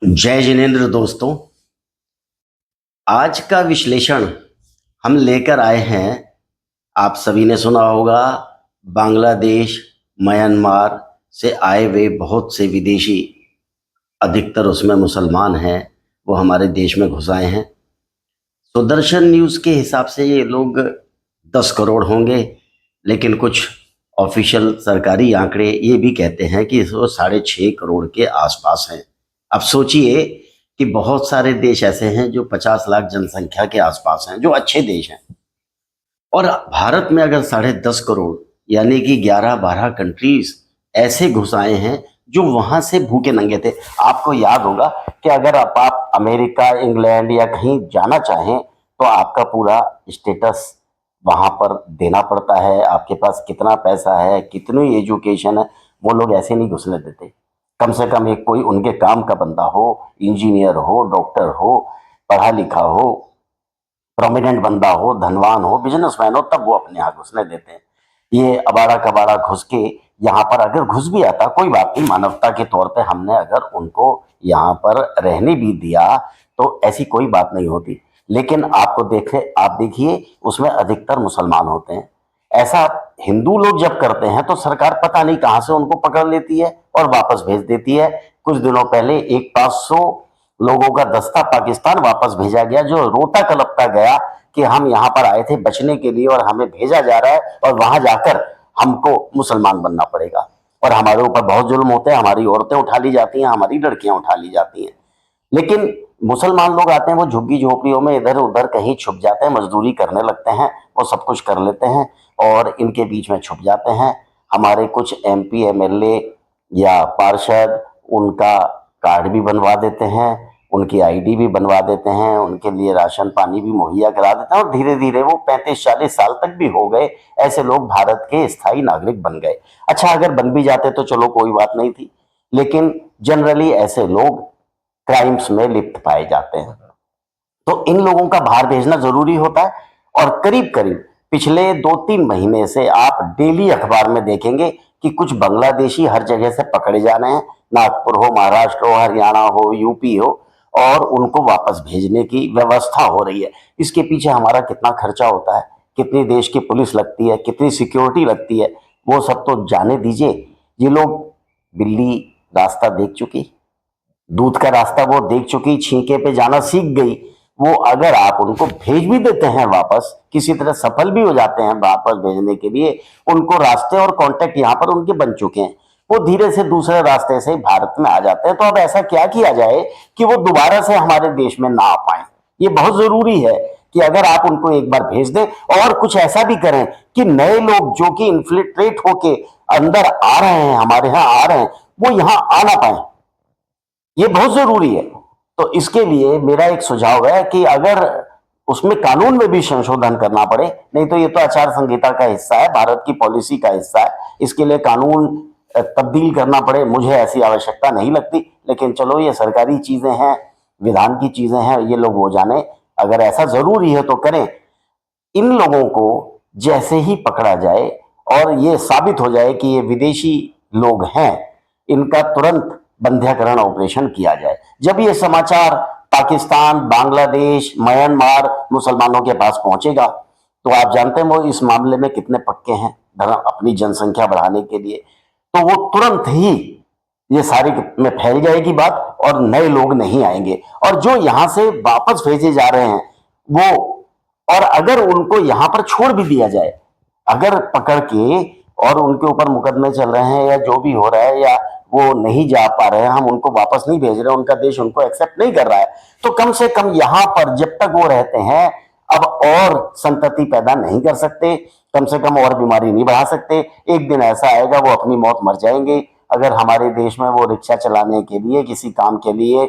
जय जिनेन्द्र दोस्तों। आज का विश्लेषण हम लेकर आए हैं। आप सभी ने सुना होगा, बांग्लादेश, म्यांमार से आए हुए बहुत से विदेशी, अधिकतर उसमें मुसलमान हैं, वो हमारे देश में घुस आए हैं। सुदर्शन न्यूज़ के हिसाब से ये लोग 10 करोड़ होंगे, लेकिन कुछ ऑफिशियल सरकारी आंकड़े ये भी कहते हैं कि वो 6.5 करोड़ के आसपास हैं। अब सोचिए कि बहुत सारे देश ऐसे हैं जो 50 लाख जनसंख्या के आसपास हैं, जो अच्छे देश हैं, और भारत में अगर 10.5 करोड़ यानी कि 11-12 कंट्रीज ऐसे घुस आए हैं जो वहां से भूखे नंगे थे। आपको याद होगा कि अगर आप अमेरिका, इंग्लैंड या कहीं जाना चाहें तो आपका पूरा स्टेटस वहां पर देना पड़ता है। आपके पास कितना पैसा है, कितनी एजुकेशन है, वो लोग ऐसे नहीं घुसने देते। कम से कम एक कोई उनके काम का बंदा हो, इंजीनियर हो, डॉक्टर हो, पढ़ा लिखा हो, प्रोमिनेंट बंदा हो, धनवान हो, बिजनेसमैन हो, तब वो अपने यहाँ घुसने देते हैं। ये अबाड़ा कबाड़ा घुस के यहाँ पर अगर घुस भी आता, कोई बात नहीं, मानवता के तौर पे हमने अगर उनको यहाँ पर रहने भी दिया तो ऐसी कोई बात नहीं होती। लेकिन आप देखिए उसमें अधिकतर मुसलमान होते हैं। ऐसा हिंदू लोग जब करते हैं तो सरकार पता नहीं कहां से उनको पकड़ लेती है और वापस भेज देती है। कुछ दिनों पहले एक 500 लोगों का दस्ता पाकिस्तान वापस भेजा गया, जो रोता कलपता गया कि हम यहाँ पर आए थे बचने के लिए और हमें भेजा जा रहा है और वहां जाकर हमको मुसलमान बनना पड़ेगा और हमारे ऊपर बहुत जुल्म होते हैं, हमारी औरतें उठा ली जाती हैं, हमारी लड़कियां उठा ली जाती हैं। लेकिन मुसलमान लोग आते हैं, वो झुग्गी झोपड़ियों में इधर उधर कहीं छुप जाते हैं, मजदूरी करने लगते हैं, वो सब कुछ कर लेते हैं और इनके बीच में छुप जाते हैं। हमारे कुछ एमपी, एमएलए या पार्षद उनका कार्ड भी बनवा देते हैं, उनकी आईडी भी बनवा देते हैं, उनके लिए राशन पानी भी मुहैया करा देते हैं और धीरे धीरे वो 35-40 साल तक भी हो गए, ऐसे लोग भारत के स्थायी नागरिक बन गए। अच्छा, अगर बन भी जाते तो चलो कोई बात नहीं थी, लेकिन जनरली ऐसे लोग क्राइम्स में लिप्त पाए जाते हैं। तो इन लोगों का बाहर भेजना जरूरी होता है और करीब करीब पिछले 2-3 महीने से आप डेली अखबार में देखेंगे कि कुछ बांग्लादेशी हर जगह से पकड़े जा रहे हैं, नागपुर हो, महाराष्ट्र हो, हरियाणा हो, यूपी हो, और उनको वापस भेजने की व्यवस्था हो रही है। इसके पीछे हमारा कितना खर्चा होता है, कितनी देश की पुलिस लगती है, कितनी सिक्योरिटी लगती है, वो सब तो जाने दीजिए। ये लोग, बिल्ली रास्ता देख चुकी, दूध का रास्ता वो देख चुकी, छींके पे जाना सीख गई। वो अगर आप उनको भेज भी देते हैं वापस, किसी तरह सफल भी हो जाते हैं वापस भेजने के लिए, उनको रास्ते और कांटेक्ट यहाँ पर उनके बन चुके हैं, वो धीरे से दूसरे रास्ते से भारत में आ जाते हैं। तो अब ऐसा क्या किया जाए कि वो दोबारा से हमारे देश में ना आ पाए। ये बहुत जरूरी है कि अगर आप उनको एक बार भेज दें और कुछ ऐसा भी करें कि नए लोग जो कि इन्फिल्ट्रेट होके अंदर आ रहे हैं, हमारे यहाँ आ रहे हैं, वो यहाँ आ ना पाए। ये बहुत जरूरी है। तो इसके लिए मेरा एक सुझाव है कि अगर उसमें कानून में भी संशोधन करना पड़े, नहीं तो ये तो आचार संहिता का हिस्सा है, भारत की पॉलिसी का हिस्सा है, इसके लिए कानून तब्दील करना पड़े, मुझे ऐसी आवश्यकता नहीं लगती। लेकिन चलो, ये सरकारी चीजें हैं, विधान की चीजें हैं, ये लोग वो जाने। अगर ऐसा जरूरी है तो करें। इन लोगों को जैसे ही पकड़ा जाए और ये साबित हो जाए कि ये विदेशी लोग हैं, इनका तुरंत बंध्याकरण ऑपरेशन किया जाए। जब ये समाचार पाकिस्तान, बांग्लादेश, म्यांमार मुसलमानों के पास पहुंचेगा तो आप जानते हैं वो इस मामले में कितने पक्के हैं धर्म अपनी जनसंख्या बढ़ाने के लिए, तो वो तुरंत ही ये सारी में फैल जाएगी बात और नए लोग नहीं आएंगे। और जो यहां से वापस भेजे जा रहे हैं वो, और अगर उनको यहां पर छोड़ भी दिया जाए, अगर पकड़ के और उनके ऊपर मुकदमे चल रहे हैं या जो भी हो रहा है, या वो नहीं जा पा रहे हैं, हम उनको वापस नहीं भेज रहे, उनका देश उनको एक्सेप्ट नहीं कर रहा है, तो कम से कम यहां पर जब तक वो रहते हैं अब और संतति पैदा नहीं कर सकते, कम से कम और बीमारी नहीं बढ़ा सकते। एक दिन ऐसा आएगा वो अपनी मौत मर जाएंगे। अगर हमारे देश में वो रिक्शा चलाने के लिए, किसी काम के लिए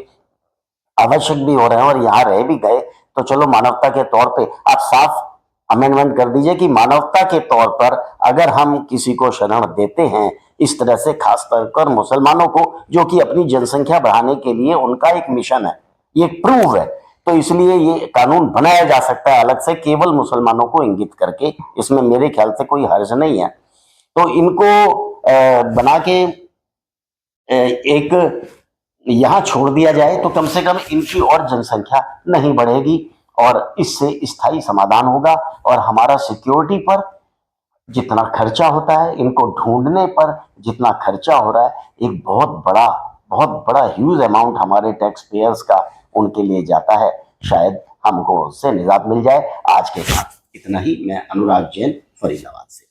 आवश्यक भी हो रहे हैं और यहाँ रह भी गए, तो चलो मानवता के तौर पे आप साफ अमेंडमेंट कर दीजिए कि मानवता के तौर पर अगर हम किसी को शरण देते हैं इस तरह से, खासकर मुसलमानों को, जो कि अपनी जनसंख्या बढ़ाने के लिए उनका एक मिशन है, ये प्रूव है, तो इसलिए ये कानून बनाया जा सकता है अलग से, केवल मुसलमानों को इंगित करके। इसमें मेरे ख्याल से कोई हर्ज नहीं है। तो इनको बना के एक यहाँ छोड़ दिया जाए तो कम से कम इनकी और जनसंख्या नहीं बढ़ेगी और इससे स्थायी समाधान होगा और हमारा सिक्योरिटी पर जितना खर्चा होता है, इनको ढूंढने पर जितना खर्चा हो रहा है, एक बहुत बड़ा ह्यूज अमाउंट हमारे टैक्स पेयर्स का उनके लिए जाता है। शायद हमको उससे निजात मिल जाए। आज के बाद इतना ही। मैं अनुराग जैन, फरीदाबाद से।